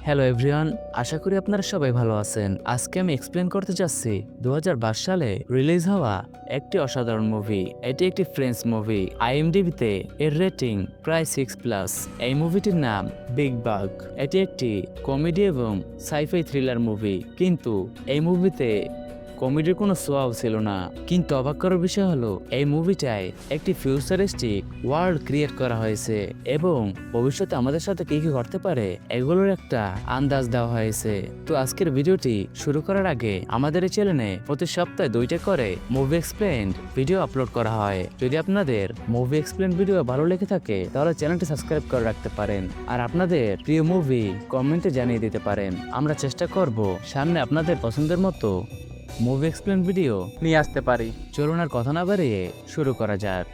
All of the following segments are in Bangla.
হ্যালো এভরিওয়ান, আশা করি আপনারা সবাই ভালো আছেন। আজকে আমি এক্সপ্লেন করতে যাচ্ছি 2022 সালে রিলিজ হওয়া একটি অসাধারণ মুভি। এটি একটি ফ্রেঞ্চ মুভি। আইএমডিবিতে এর রেটিং প্রায় 6+। এই মুভিটির নাম বিগ বাগ। এটি একটি কমেডি এবং সাইফাই থ্রিলার মুভি, কিন্তু এই মুভিতে কমেডির কোনো ছোঁয়াও ছিল না। কিন্তু অবাক করার বিষয় হলো এই মুভিটায় একটি ফিউচারিস্টিক ওয়ার্ল্ড ক্রিয়েট করা হয়েছে এবং ভবিষ্যতে আমাদের সাথে কি কি ঘটতে পারে এগুলোর একটা আন্দাজ দেওয়া হয়েছে। তো আজকের ভিডিওটি শুরু করার আগে আমাদের এই চ্যানেলে প্রতি সপ্তাহে 2টা করে মুভি এক্সপ্লেন ভিডিও আপলোড করা হয়। যদি আপনাদের মুভি এক্সপ্লেন ভিডিও ভালো লেগে থাকে তাহলে চ্যানেলটি সাবস্ক্রাইব করে রাখতে পারেন আর আপনাদের প্রিয় মুভি কমেন্টে জানিয়ে দিতে পারেন। আমরা চেষ্টা করব সামনে আপনাদের পছন্দের মতো মুভি এক্সপ্লেন ভিডিও নিয়ে আসতে পারি। চলুন আর কথা না বাড়িয়ে শুরু করা যাক।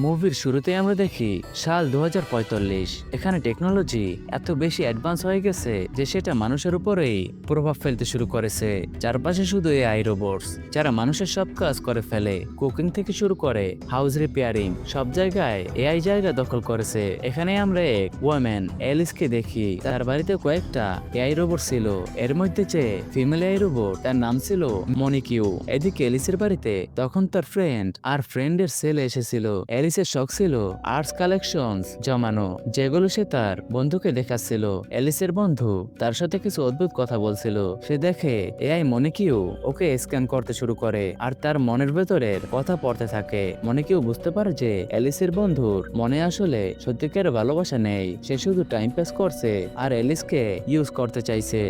মুভির শুরুতে আমরা দেখি সাল 2045। এখানে টেকনোলজি এত বেশি অ্যাডভান্স হয়ে গেছে যে সেটা মানুষের উপরেই প্রভাব ফেলতে শুরু করেছে। চারপাশে শুধু এআই রোবটস যারা মানুষের সব কাজ করে ফেলে। কুকিং থেকে শুরু করে হাউস রিপেয়ারিং, সব জায়গায় এআই জায়গা দখল করেছে। এখানে আমরা এক ওয়ামেন এলিসকে দেখি। তার বাড়িতে কয়েকটা এআই রোবট ছিল। এর মধ্যে যে ফিমেল এআই রোবট তার নাম ছিল মনিকিউ। এদিকে এলিসের বাড়িতে তখন তার ফ্রেন্ড আর ফ্রেন্ডের ছেলে এসেছিল। এলিসের শখ ছিল আর্টস কালেকশনস জমানো, যেগুলো সে তার বন্ধুকে দেখাচ্ছিল। এলিসের বন্ধু তার সাথে কিছু অদ্ভুত কথা বলছিল। সে দেখে এআই মনিকিউ ওকে স্ক্যান করতে শুরু করে আর তার মনের ভেতরের কথা পড়তে থাকে। মনিকিউ বুঝতে পারে যে এলিসের বন্ধুর মনে আসলে সত্যিকারের ভালোবাসা নেই, সে শুধু টাইম পাস করছে আর এলিসকে ইউজ করতে চাইছে।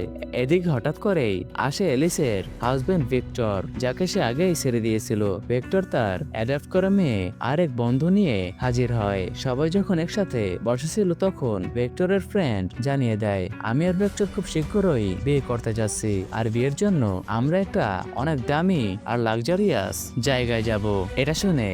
এদিকে হঠাৎ করেই আসে এলিসের হাজবেন্ড ভিক্টর, যাকে সে আগেই ছেড়ে দিয়েছিল। ভিক্টর তার অ্যাডাপ্ট করা মেয়ে আর এক বন্ধু নিয়ে হাজির হয়। সবাই যখন একসাথে বসেছিল তখন ভিক্টরের ফ্রেন্ড জানিয়ে দেয়, আমি আর ভিক্টর খুব শীঘ্রই বিয়ে করতে যাচ্ছি আর বিয়ের জন্য আমরা একটা অনেক দামি আর লাক্সারিয়াস জায়গায় যাব। এটা শুনে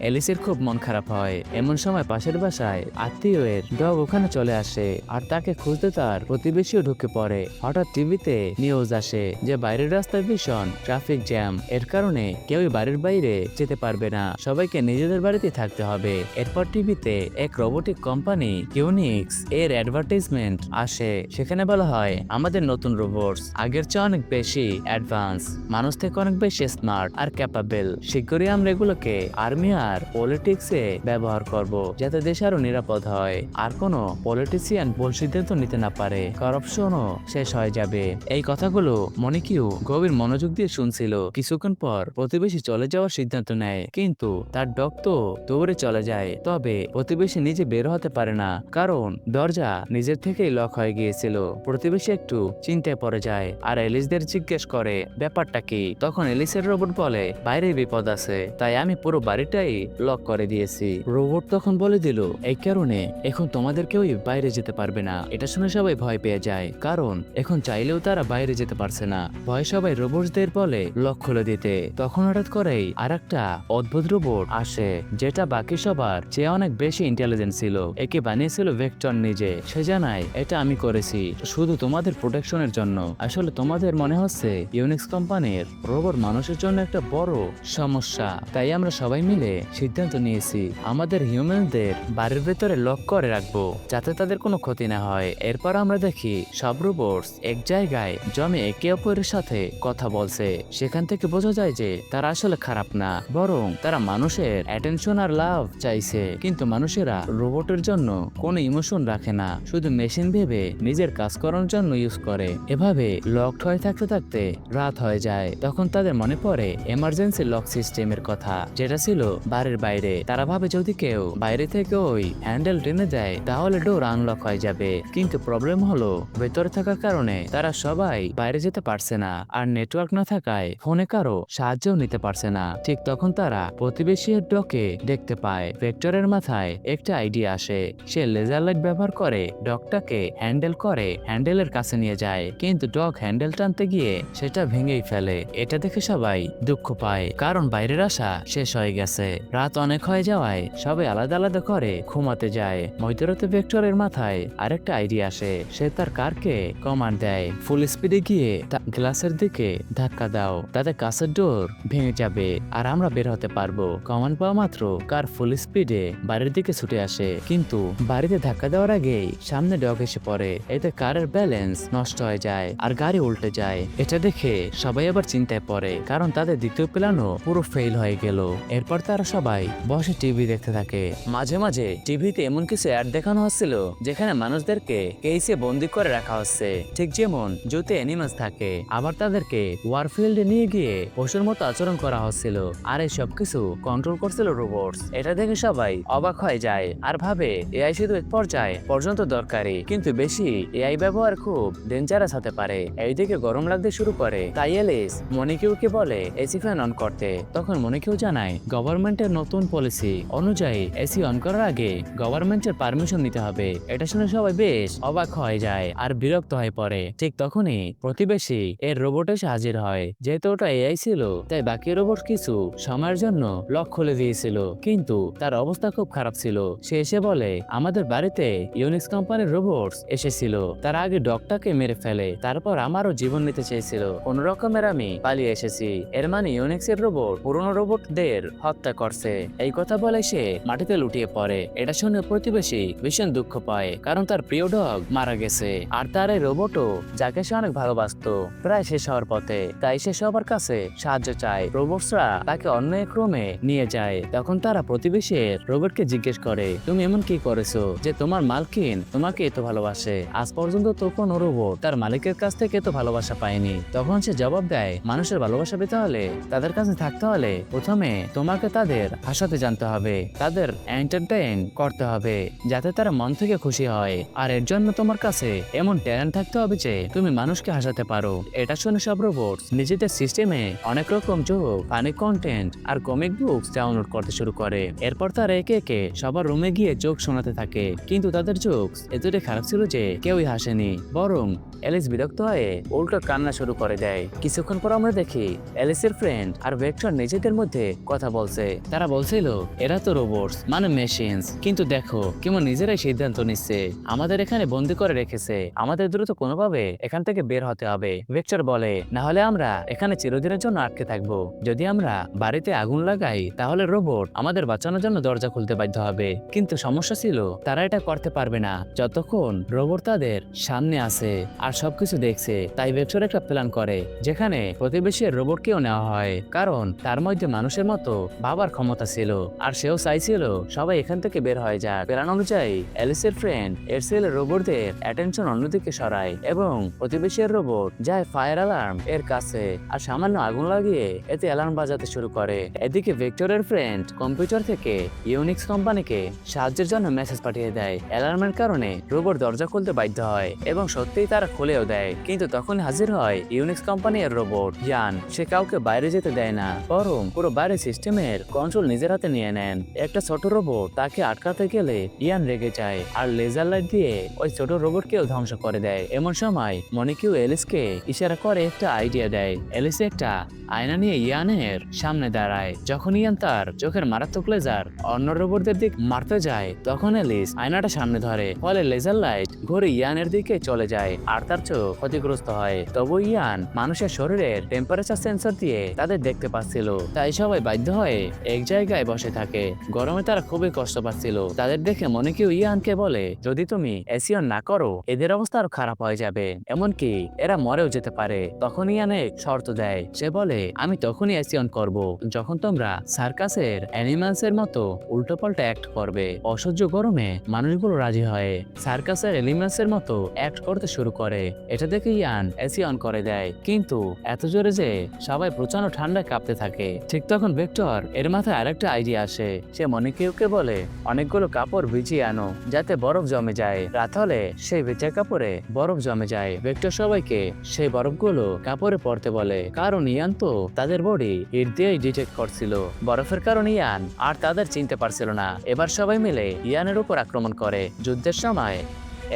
এলিসের খুব মন খারাপ হয়। এমন সময় পাশের বাসায় আত্মীয়ের ডগ ওখানে চলে আসে আর তাকে খুঁজতে তার প্রতিবেশীও ঢুকে পড়ে। হঠাৎ টিভিতে নিউজ আসে যে বাইরের রাস্তায় ভীষণ ট্রাফিক জ্যাম, এর কারণে কেউই বাড়ির বাইরে যেতে পারবে না, সবাইকে নিজেদের বাড়িতে থাকতে হবে। এরপর টিভিতে এক রোবোটিক কোম্পানি ইউনিক্স এর অ্যাডভার্টাইজমেন্ট আসে। সেখানে বলা হয় আমাদের নতুন রোবটস আগের চেয়ে অনেক বেশি অ্যাডভান্স, মানুষ থেকে অনেক বেশি স্মার্ট আর ক্যাপাবেল। শীঘ্রই আমরা এগুলোকে আর্মি আর পলিটিক্সে ব্যবহার করব যাতে দেশ আরো নিরাপদ হয় আর কোনো পলিটিশিয়ান ভুল সিদ্ধান্ত নিতে না পারে, করাপশনও শেষ হয়ে যাবে। এই কথাগুলো মনিকিউ গভীর মনোযোগ দিয়ে শুনছিল। কিছুক্ষণ পর প্রতিবেশী চলে যাওয়ার সিদ্ধান্ত নেয়, কিন্তু তার ডগ তো দৌড়ে চলে যায়। তবে প্রতিবেশী নিজে বের হতে পারে না কারণ দরজা নিজের থেকেই লক হয়ে গিয়েছিল। প্রতিবেশী একটু চিন্তায় পড়ে যায় আর এলিসদের জিজ্ঞেস করে ব্যাপারটা কি। তখন এলিসের রোবট বলে বাইরে বিপদ আছে, তাই আমি পুরো বাড়িটাই লক করে দিয়েছি। রোবট তখন বলে দিল এই কারণে এখন তোমাদের কেউই বাইরে যেতে পারবে না। এটা শুনে সবাই ভয় পেয়ে যায় কারণ এখন চাইলেও তারা বাইরে যেতে পারছে না। ভয় সবাই রোবটদের বলে লক খুলে দিতে। তখন হঠাৎ করেই আর একটা অদ্ভুত রোবট আসে যেটা বাকি সবার চেয়ে অনেক বেশি ইন্টেলিজেন্ট ছিল। একে বানিয়েছিল ভেক্টর নিজে। সে জানায় এটা আমি করেছি শুধু তোমাদের প্রোটেকশনের জন্য। আসলে তোমাদের মনে হচ্ছে ইউনিক্স কোম্পানির রোবট মানুষের জন্য একটা বড় সমস্যা, তাই আমরা সবাই মিলে সিদ্ধান্ত নিয়েছি আমাদের হিউম্যানদের বাড়ির ভেতরে লক করে রাখবো যাতে তাদের কোনো ক্ষতি না হয়। এরপর আমরা দেখি সব রোবটস এক জায়গায় জমে একে অপরের সাথে কথা বলছে। সেখান থেকে বোঝা যায় যে তারা আসলে খারাপ না, বরং তারা মানুষের অ্যাটেনশন আর লাভ চাইছে। কিন্তু মানুষেরা রোবটের জন্য কোনো ইমোশন রাখে না, শুধু মেশিন ভেবে নিজের কাজ করার জন্য ইউজ করে। এভাবে লকড হয়ে থাকতে থাকতে রাত হয়ে যায়। তখন তাদের মনে পড়ে এমার্জেন্সি লক সিস্টেমের কথা যেটা ছিল বাড়ির বাইরে। তারা ভাবে যদি কেউ বাইরে থেকে ওই হ্যান্ডেল টেনে দেয় তাহলে ডোর আনলক হয়ে যাবে। কিন্তু প্রবলেম হলো ভেতরে থাকার কারণে তারা সবাই বাইরে যেতে পারছে না আর নেটওয়ার্ক না থাকায় ফোনে কারো সাহায্যও নিতে পারছে না। ঠিক তখন তারা প্রতিবেশীর ডগকে দেখতে পায়। ভেক্টরের মাথায় একটা আইডিয়া আসে। সে লেজার লাইট ব্যবহার করে ডগটাকে হ্যান্ডেল করে হ্যান্ডেলের কাছে নিয়ে যায়, কিন্তু ডগ হ্যান্ডেল টানতে গিয়ে সেটা ভেঙেই ফেলে। এটা দেখে সবাই দুঃখ পায় কারণ বাইরের আশা শেষ হয়ে গেছে। রাত অনেক হয়ে যাওয়ায় সবাই আলাদা আলাদা করে ঘুমাতে যায়। মধ্যরাতে ভেক্টরের মাথায় আরেকটা আইডিয়া আসে। সে তার কারকে কমান্ড দেয়, ফুল স্পিডে গিয়ে গ্লাসের দিকে ধাক্কা দাও, তাতে কাছের ডোর ভেঙে যাবে আর আমরা বের হতে পারবো। কমান্ড পাওয়া মাত্র কার ফুল স্পিডে বাড়ির দিকে ছুটে আসে, কিন্তু বাড়িতে ধাক্কা দেওয়ার আগেই সামনে ডগ এসে পড়ে। এতে কারের ব্যালেন্স নষ্ট হয়ে যায় আর গাড়ি উল্টে যায়। এটা দেখে সবাই আবার চিন্তায় পড়ে, কারণ তাদের দ্বিতীয় প্ল্যানও পুরো ফেল হয়ে গেল। এরপর তারা সবাই বসে টিভি দেখতে থাকে। মাঝে মাঝে টিভিতে এমন কিছু অ্যাড দেখানো হচ্ছিল যেখানে মানুষদেরকে কেসে বন্দি করে রাখা হচ্ছে, ঠিক যেমন জুতে অ্যানিমালস থাকে। আবার তাদেরকে ওয়ারফিল্ডে নিয়ে গিয়ে পশুর মতো আচরণ করা হচ্ছিল, আর এই সবকিছু কন্ট্রোল করছিল রোবটস। এটা দেখে সবাই অবাক হয়ে যায় আর ভাবে এআই শুধু এক পর্যায়ে পর্যন্ত দরকারি, কিন্তু বেশি এআই ব্যবহার খুব ডেঞ্জারাস হতে পারে। এইদিকে গরম লাগতে শুরু করে, তাই এলিস মনিকিউকে বলে এসি ফ্যান অন করতে। তখন মনিকিউ জানায় গভর্নমেন্টের নতুন পলিসি অনুযায়ী এসি অন করার আগে গভর্নমেন্টের পারমিশন নিতে হবে। এটা শুনে সবাই বেশ অবাক হয়ে যায় আর বিরক্ত হয়ে পড়ে। ঠিক তখনই প্রতিবেশী এর রোবট এসে হাজির হয়। যেহেতু ওটা এআই ছিল, তাই বাকি রোবট কিছু সময়ের জন্য লক খুলে দিয়েছিল, কিন্তু তার অবস্থা খুব খারাপ ছিল। সে এসে বলে আমাদের বাড়িতে ইউনিক্স কোম্পানির রোবটস এসেছিল, তার আগে ডগটাকে মেরে ফেলে, তারপর আমারও জীবন নিতে চেয়েছিল। কোন রকমের আমি পালিয়ে এসেছি। এর মানে ইউনিক্স এর রোবট পুরনো রোবটদের হত্যা করছে। এই কথা বলে সে মাটিতে লুটিয়ে পড়ে। এটা শুনে প্রতিবেশী ভীষণ দুঃখ পায়, কারণ তার প্রিয় ডগ মারা গেছে আর তার এই রোবটও, যাকে সে অনেক ভালোবাসতো, প্রায় শেষ হওয়ার পথে। তাই সে সবার কাছে সাহায্য চায়। রোবটসরা তাকে অন্য এক রুমে নিয়ে যায়। তখন তারা প্রতিবেশীর রোবটকে জিজ্ঞেস করে তুমি এমন কি করেছো যে তোমার মালকিন তোমাকে এত ভালোবাসে? আজ পর্যন্ত তো কোনো রোবট তার মালিকের কাছ থেকে এত ভালোবাসা পায়নি। তখন সে জবাব দেয় মানুষের ভালোবাসা পেতে হলে, তাদের কাছে থাকতে হলে, প্রথমে তোমাকে তাদের হাসাতে জানতে হবে, তাদের এন্টারটেইন করতে হবে যাতে তারা মন থেকে খুশি হয়। আর এর জন্য তোমার কাছে এমন ট্যালেন্ট থাকতে হবে যে তুমি মানুষকে হাসাতে পারো। এটা শুনে সব রোবট নিজেদের সিস্টেমে অনেক রকম জোক, ফানি কন্টেন্ট আর কমিক বুকস ডাউনলোড করতে শুরু করে। এরপর তারা একে একে সবার রুমে গিয়ে জোক শোনাতে থাকে, কিন্তু তাদের জোকস এতটাই খারাপ ছিল যে কেউই হাসেনি, বরং এলিস বিরক্ত হয়ে উল্টো কান্না শুরু করে দেয়। কিছুক্ষণ পর আমরা দেখি এলিসের ফ্রেন্ড আর ভেক্টর নিজেদের মধ্যে কথা বলছে। তারা বলছিল এরা তো রোবটস মানে মেশিনস, কিন্তু দেখো কেমন নিজেরাই সিদ্ধান্ত নিচ্ছে, আমাদের এখানে বন্দি করে রেখেছে, আমাদের দ্রুত কোনোভাবে এখান থেকে বের হতে হবে। ভেক্টর বলে না হলে আমরা এখানে চিরদিনের জন্য আটকে থাকবো। যদি আমরা বাড়িতে আগুন লাগাই তাহলে রোবট আমাদের বাঁচানোর জন্য দরজা খুলতে বাধ্য হবে, কিন্তু সমস্যা ছিল তারা এটা করতে পারবে না যতক্ষণ রোবট তাদের সামনে আছে আর সবকিছু দেখছে। তাই ভেক্টর একটা প্ল্যান করে যেখানে প্রতিবেশীর রোবটকেও নেওয়া হয়, কারণ তার মধ্যে মানুষের মতো ভাবার ক্ষমতা ছিল আর সেও চাইছিল সবাই এখান থেকে বের হয়ে যাক। প্ল্যান অনুযায়ী এলিসের ফ্রেন্ড এরসেল রোবটদের অ্যাটেনশন অন্যদিকে সরায় এবং প্রতিবেশীর রোবট যায় ফায়ার অ্যালার্ম এর কাছে আর সামান্য আগুন লাগিয়ে এতে অ্যালার্ম বাজাতে শুরু করে। এদিকে ভেক্টরের ফ্রেন্ড কম্পিউটার থেকে ইউনিক্স কোম্পানিকে সাহায্যের জন্য মেসেজ পাঠিয়ে দেয়। অ্যালার্মের কারণে রোবট দরজা খুলতে বাধ্য হয় এবং সত্যিই তারা খুলেও দেয়, কিন্তু তখন হাজির হয় ইউনিক্স কোম্পানির রোবট ইয়ান। সে কাউকে বাইরে যেতে দেয় না, বরং পুরো বাইরের সিস্টেমের কন্ট্রোল নিজের হাতে নিয়ে নেন। একটা ছোট রোবট তাকে আটকাতে গেলে ইয়ান রেগে যায় আর লেজার লাইট দিয়ে ওই ছোট রোবটকেও ধ্বংস করে দেয়। এমন সময় মনিকিউ এলিসকে ইশারা করে একটা আইডিয়া দেয়। এলিস একটা আয়না নিয়ে ইয়ানের সামনে দাঁড়ায়। যখন ইয়ান তার চোখের মারাত্মক লেজার অন্য রোবটদের দিক মারতে যায়, তখন এলিস আয়নাটা সামনে ধরে, ফলে লেজার লাইট ঘুরে ইয়ানের দিকে চলে যায় আর তার চোখ ক্ষতিগ্রস্ত হয়। তবু ইয়ান মানুষের শরীরের টেম্পারেচার সেন্সর দিয়ে তাদের দেখতে পাচ্ছিল, তাই সবাই বাধ্য হয়ে এক জায়গায় বসে থাকে। গরমে তারা খুবই কষ্ট পাচ্ছিল। তাদের দেখে মনিকিউ ইয়ানকে বলে যদি তুমি এসি অন না করো এদের অবস্থা আরো খারাপ হয়ে যাবে, এমনকি এরা মরেও যেতে পারে। তখন ইয়ান এক শর্ত দেয়। সে বলে আমি তখনই এসি অন করবো যখন তোমরা সার্কাসের অ্যানিমালস এর মতো উল্টোপাল্টা অ্যাক্ট করবে। অসহ্য গরমে মানুষগুলো রাজি হয়, সার্কাসের অ্যানিমালস এর মতো অ্যাক্ট করতে শুরু করে। এটা দেখে ইয়ান এসি অন করে দেয়, কিন্তু এত জোরে যে সবাই প্রচন্ড ঠান্ডায় কাঁপতে থাকে। ঠিক তখন ভেক্টর এর মাথায় আরেকটা আইডিয়া আসে। সে মনিকিউকে বলে অনেকগুলো কাপড় ভিজিয়ে আনো যাতে বরফ জমে যায়। রাত হলে সেই ভেজা কাপড়ে বরফ জমে যায়। ভেক্টর সবাইকে সেই বরফগুলো কাপড়ে পরতে বলে, কারণ ইয়ান তো তাদের বডি হিট দিয়েই ডিটেক্ট করছিল। বরফের কারণে ইয়ান আর তাদের চিনতে পারছিল না। এবার সবাই মিলে ইয়ানের উপর আক্রমণ করে। যুদ্ধের সময়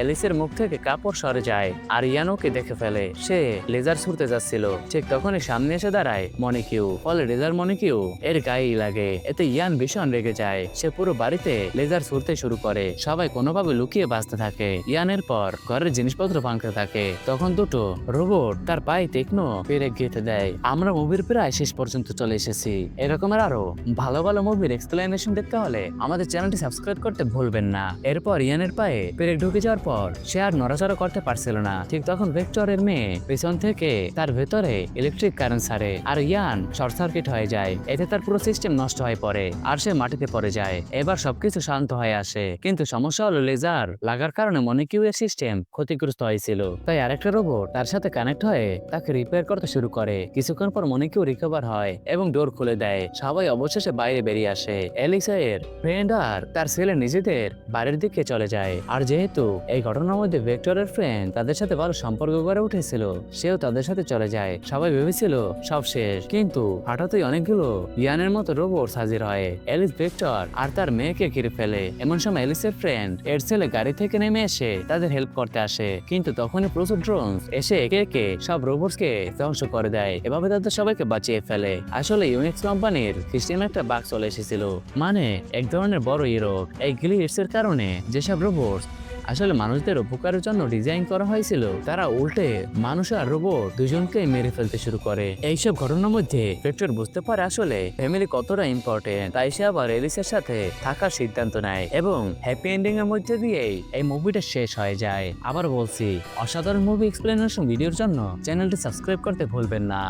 এলিসের মুখ থেকে কাপড় সরে যায় আর ইয়ান ওকে দেখে ফেলে। সে লেজার ছুড়তে যাচ্ছিল, ঠিক তখনই সামনে এসে দাঁড়ায় মনিকিউ। ফলে লেজার মনিকিউ এর গায়েই লাগে। এতে ইয়ান ভীষণ রেগে যায়। সে পুরো বাড়িতে লেজার ছুড়তে শুরু করে। সবাই কোনোভাবে লুকিয়ে বাঁচতে থাকে। ইয়ানের পর ঘরের জিনিসপত্র ভাঙতে থাকে। তখন দুটো রোবট তার পায়ে তীক্ষ্ণ পেরেক গেঁথে দেয়। আমরা মুভির প্রায় শেষ পর্যন্ত চলে এসেছি। এরকমের আরো ভালো ভালো মুভির এক্সপ্লেনেশন দেখতে হলে আমাদের চ্যানেলটি সাবস্ক্রাইব করতে ভুলবেন না। এরপর ইয়ানের পায়ে পেরেক ঢুকে যাওয়ার পর সে আর নড়াচড়া করতে পারছিল না। ঠিক তখন ভেক্টরের মেয়ে পেছন থেকে তার ভেতরে ইলেকট্রিক কারেন্ট ছাড়ে আর ইয়ান শর্ট সার্কিট হয়ে যায়। এতে তার পুরো সিস্টেম নষ্ট হয়ে পড়ে আর সে মাটিতে পড়ে যায়। এবার সবকিছু শান্ত হয়ে আসে, কিন্তু সমস্যা হলো লেজার লাগার কারণে মনিকিউ এর সিস্টেম ক্ষতিগ্রস্ত হয়েছিল। তাই আরেকটা রোবট তার সাথে কানেক্ট হয়ে তাকে রিপেয়ার করতে শুরু করে। কিছুক্ষণ পর মনিকিউ রিকভার হয় এবং ডোর খুলে দেয়। সবাই অবশেষে বাইরে বেরিয়ে আসে। এলিসা এর ফ্রেন্ড আর তার ছেলে নিজেদের বাড়ির দিকে চলে যায়। আর যেহেতু এই ঘটনার মধ্যে ভেক্টরের ফ্রেন্ড তাদের সাথে ভালো সম্পর্ক গড়ে উঠেছিল, সেও তাদের সাথে চলে যায়। সবাই ভেবেছিল সব শেষ, কিন্তু হঠাৎই অনেকগুলো ইয়ানের মতো রোবট হাজির হয়। এলিস ভেক্টর আর তার মেয়েকে ঘিরে ফেলে। এমন সময় এলিসের ফ্রেন্ড এর ছেলে গাড়ি থেকে নেমে এসে তাদের হেল্প করতে আসে, কিন্তু তখনই প্রচুর ড্রোনস এসে একে একে সব রোবটসকে ধ্বংস করে দেয়। এভাবে তাদের সবাইকে বাঁচিয়ে ফেলে। আসলে ইউনিক্স কোম্পানির সিস্টেমে একটা বাগ চলে এসেছিল, মানে এক ধরনের বড় ইরোগ। এই গ্লিটস এর কারণে যেসব রোবটস আসলে মানুষদের উপকারের জন্য ডিজাইন করা হয়েছিল, তারা উল্টে মানুষ আর রোবট দুজনকে মেরে ফেলতে শুরু করে। এইসব ঘটনার মধ্যে ভেক্টর বুঝতে পারে আসলে ফ্যামিলি কতটা ইম্পর্টেন্ট। তাই সে আবার এলিসের সাথে থাকার সিদ্ধান্ত নেয় এবং হ্যাপি এন্ডিং এর মধ্যে দিয়েই এই মুভিটা শেষ হয়ে যায়। আবার বলছি, অসাধারণ মুভি এক্সপ্লেনেশন ভিডিওর জন্য চ্যানেলটি সাবস্ক্রাইব করতে ভুলবেন না।